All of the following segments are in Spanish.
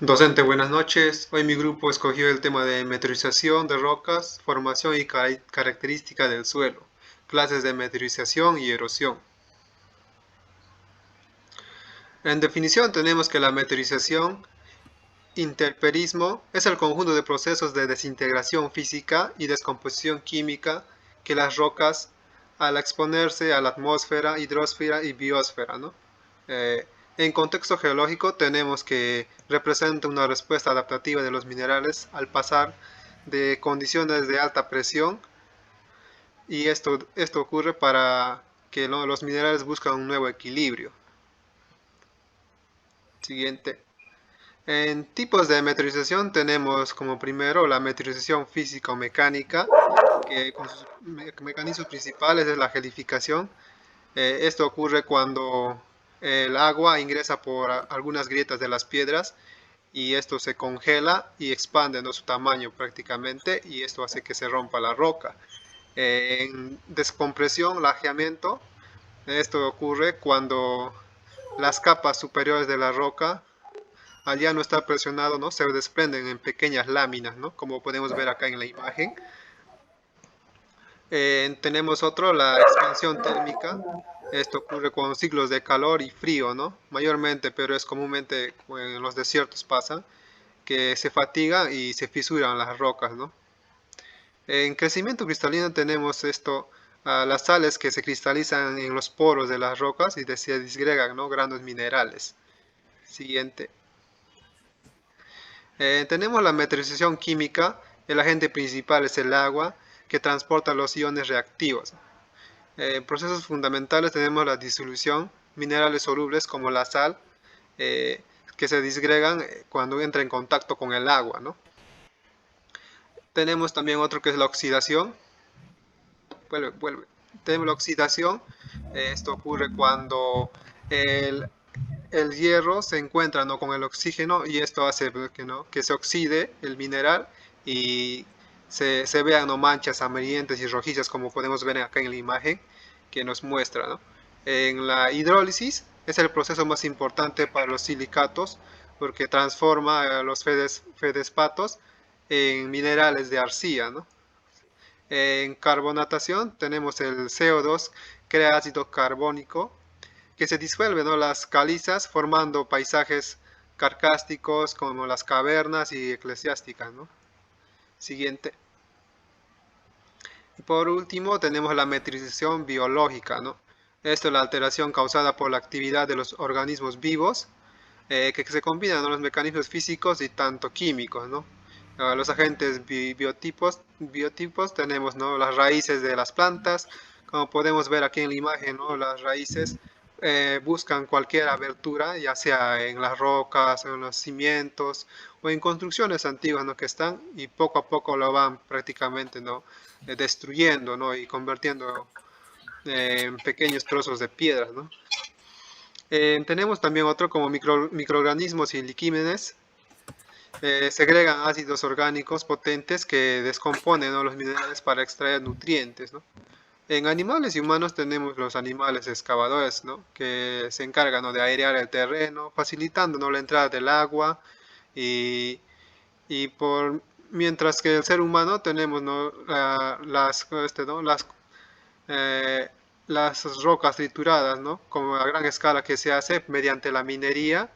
Docente, buenas noches. Hoy mi grupo escogió el tema de meteorización de rocas, formación y característica del suelo, clases de meteorización y erosión. En definición tenemos que la meteorización, interperismo, es el conjunto de procesos de desintegración física y descomposición química que las rocas, al exponerse a la atmósfera, hidrosfera y biosfera, ¿no? Eh, en contexto geológico tenemos que representa una respuesta adaptativa de los minerales al pasar de condiciones de alta presión y esto ocurre para que los minerales buscan un nuevo equilibrio. Siguiente. En tipos de meteorización tenemos como primero la meteorización físico-mecánica, que con sus mecanismos principales es la gelificación. Esto ocurre cuando el agua ingresa por algunas grietas de las piedras y esto se congela y expande, ¿no?, su tamaño prácticamente, y esto hace que se rompa la roca. En descompresión, lajeamiento, esto ocurre cuando las capas superiores de la roca, al ya no estar presionado, ¿no?, se desprenden en pequeñas láminas, ¿no?, como podemos ver acá en la imagen. Tenemos otro, la expansión térmica. Esto ocurre con ciclos de calor y frío, ¿no? Mayormente, pero es comúnmente en los desiertos pasa, que se fatigan y se fisuran las rocas, ¿no? En crecimiento cristalino tenemos esto, las sales que se cristalizan en los poros de las rocas y se disgregan, ¿no?, grandes minerales. Siguiente. Tenemos la meteorización química. El agente principal es el agua, que transporta los iones reactivos. Procesos fundamentales tenemos la disolución, minerales solubles como la sal, eh, que se disgregan cuando entra en contacto con el agua, ¿no? Tenemos también otro que es la oxidación. Vuelve. Tenemos la oxidación. Esto ocurre cuando el, el hierro se encuentra, ¿no?, con el oxígeno y esto hace que, ¿no?, que se oxide el mineral y se vean, ¿no?, manchas amarillentas y rojizas como podemos ver acá en la imagen que nos muestra, ¿no? En la hidrólisis es el proceso más importante para los silicatos porque transforma los fedespatos en minerales de arcilla, ¿no? En carbonatación tenemos el CO2, crea ácido carbónico, que se disuelve, ¿no?, las calizas formando paisajes carcásticos como las cavernas y eclesiásticas, ¿no? Siguiente. Y por último tenemos la metrización biológica, ¿no? Esto es la alteración causada por la actividad de los organismos vivos, que se combinan, ¿no?, los mecanismos físicos y tanto químicos, ¿no? Los agentes biotipos tenemos, ¿no?, las raíces de las plantas, como podemos ver aquí en la imagen, ¿no?, las raíces buscan cualquier abertura, ya sea en las rocas, en los cimientos o en construcciones antiguas, ¿no?, que están y poco a poco lo van prácticamente, ¿no?, destruyendo, ¿no?, y convirtiendo en pequeños trozos de piedras, ¿no? Tenemos también otro como microorganismos y liquímenes. Segregan ácidos orgánicos potentes que descomponen, ¿no?, los minerales para extraer nutrientes, ¿no? En animales y humanos tenemos los animales excavadores, ¿no?, que se encargan, ¿no?, de airear el terreno, facilitando, ¿no?, la entrada del agua y, mientras que el ser humano tenemos, ¿no?, ¿no?, eh, las rocas trituradas, ¿no?, como a gran escala que se hace mediante la minería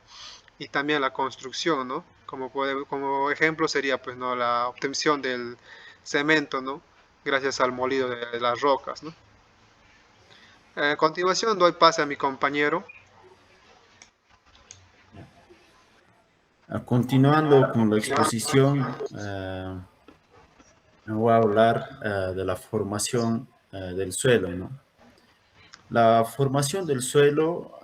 y también la construcción, ¿no? Como ejemplo sería, pues, ¿no?, la obtención del cemento, ¿no?, gracias al molido de las rocas, ¿no? A continuación doy pase a mi compañero. Continuando con la exposición, voy a hablar de la formación del suelo, ¿no? La formación del suelo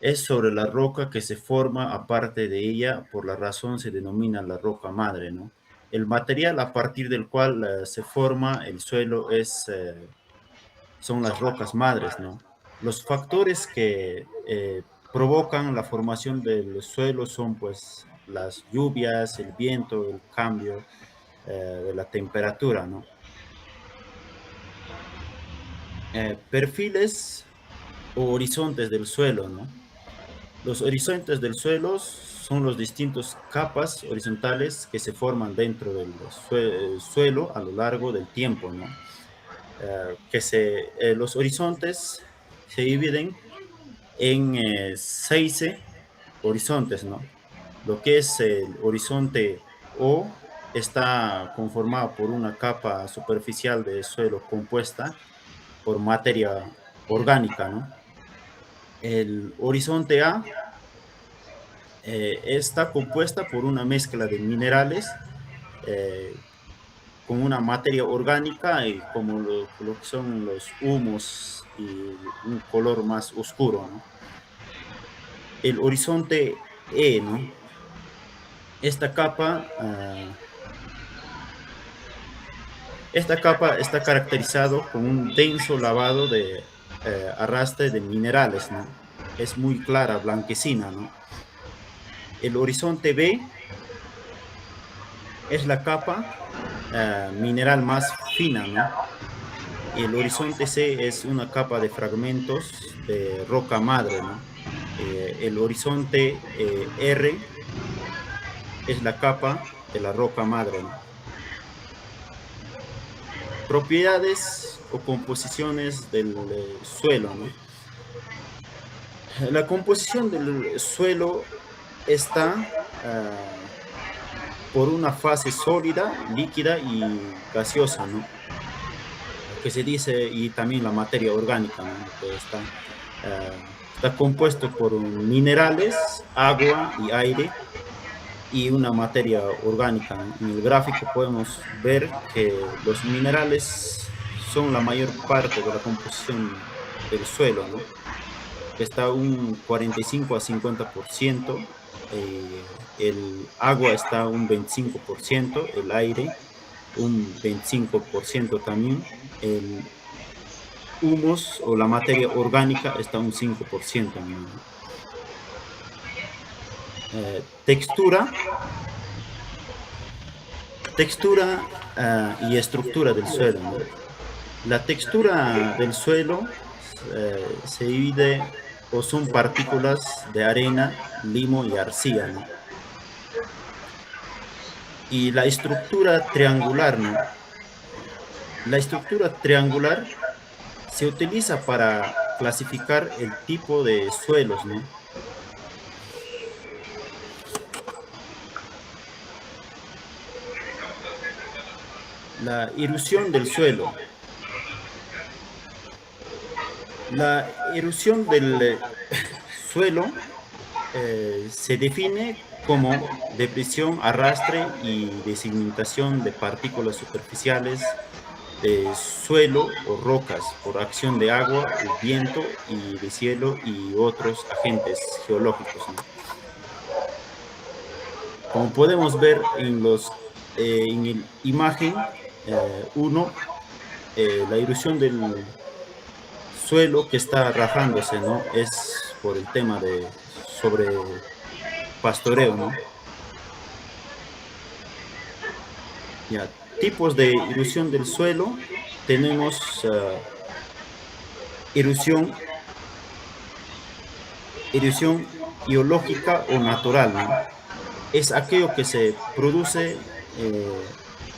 es sobre la roca que se forma aparte de ella, por la razón se denomina la roca madre, ¿no? El material a partir del cual se forma el suelo son las rocas madres, ¿no? Los factores que provocan la formación del suelo son pues las lluvias, el viento, el cambio de la temperatura, ¿no? Perfiles o horizontes del suelo, ¿no? Los horizontes del suelo son los distintos capas horizontales que se forman dentro del suelo a lo largo del tiempo, ¿no? Los horizontes se dividen en 6 horizontes, ¿no? Lo que es el horizonte O está conformado por una capa superficial de suelo compuesta por materia orgánica, ¿no? El horizonte A está compuesta por una mezcla de minerales eh, con una materia orgánica y como lo que son los humos y un color más oscuro, ¿no? El horizonte E, ¿no? Esta capa, esta capa está caracterizado con un denso lavado de arrastre de minerales, ¿no? Es muy clara, blanquecina, ¿no? El horizonte B es la capa mineral más fina, ¿no? Y el horizonte C es una capa de fragmentos de roca madre, ¿no? El horizonte R es la capa de la roca madre, ¿no? Propiedades o composiciones del suelo, ¿no? La composición del suelo está por una fase sólida, líquida y gaseosa, ¿no? Que se dice, y también la materia orgánica, ¿no? Que está compuesto por minerales, agua y aire y una materia orgánica, ¿no? En el gráfico podemos ver que los minerales son la mayor parte de la composición del suelo, ¿no? Que está un 45 a 50%, el agua está un 25%, el aire un 25% también, el humus o la materia orgánica está un 5%. Textura y estructura del suelo, ¿no? La textura del suelo se divide o son partículas de arena, limo y arcilla, ¿no? Y la estructura triangular, ¿no? La estructura triangular se utiliza para clasificar el tipo de suelos, ¿no? La erosión del suelo. La erosión del suelo se define como depresión, arrastre y desedimentación de partículas superficiales de suelo o rocas por acción de agua, viento y de cielo y otros agentes geológicos, ¿no? Como podemos ver en la imagen 1, la erosión del suelo que está rajándose, ¿no? Es por el tema de sobre pastoreo, ¿no? Ya, tipos de erosión del suelo, tenemos erosión geológica o natural, ¿no? Es aquello que se produce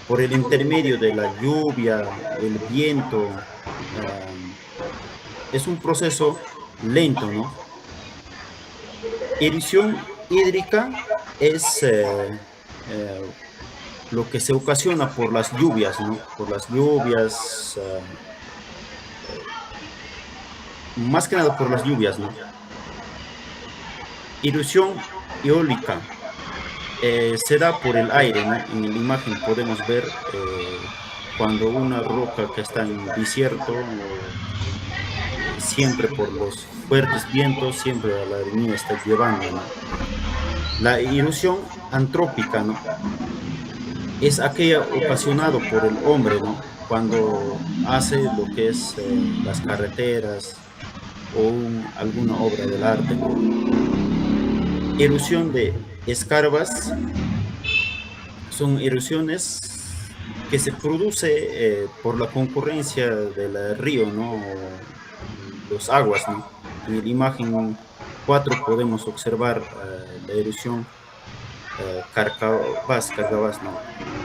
por el intermedio de la lluvia, el viento. Es un proceso lento, ¿no? Erosión hídrica es lo que se ocasiona por las lluvias, ¿no? Por las lluvias, más que nada por las lluvias, ¿no? Erosión eólica se da por el aire, ¿no? En la imagen podemos ver cuando una roca que está en desierto, siempre por los fuertes vientos, siempre a la arenilla está llevando, ¿no? La erosión antrópica, ¿no? Es aquella ocasionada por el hombre, ¿no? Cuando hace lo que es las carreteras o alguna obra del arte, ¿no? Erosión de escarbas son erosiones que se produce por la concurrencia del río, ¿no? O las aguas, ¿no? En la imagen 4 podemos observar la erosión Cargabás, no,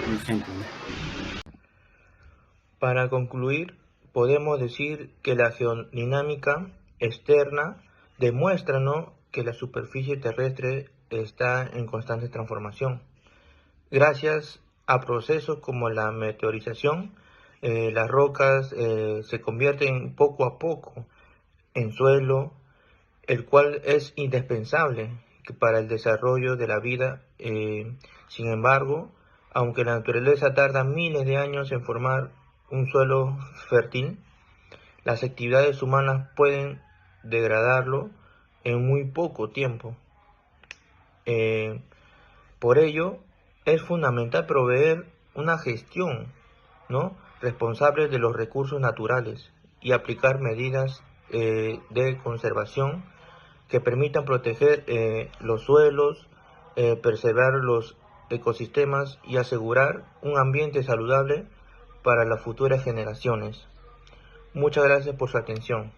un ejemplo, ¿no? Para concluir, podemos decir que la geodinámica externa demuestra, ¿no?, que la superficie terrestre está en constante transformación. Gracias a procesos como la meteorización, las rocas se convierten poco a poco en suelo, el cual es indispensable para el desarrollo de la vida. Sin embargo, aunque la naturaleza tarda miles de años en formar un suelo fértil, las actividades humanas pueden degradarlo en muy poco tiempo. Eh, por ello, es fundamental proveer una gestión, ¿no?, responsable de los recursos naturales y aplicar medidas de conservación que permitan proteger los suelos, preservar los ecosistemas y asegurar un ambiente saludable para las futuras generaciones. Muchas gracias por su atención.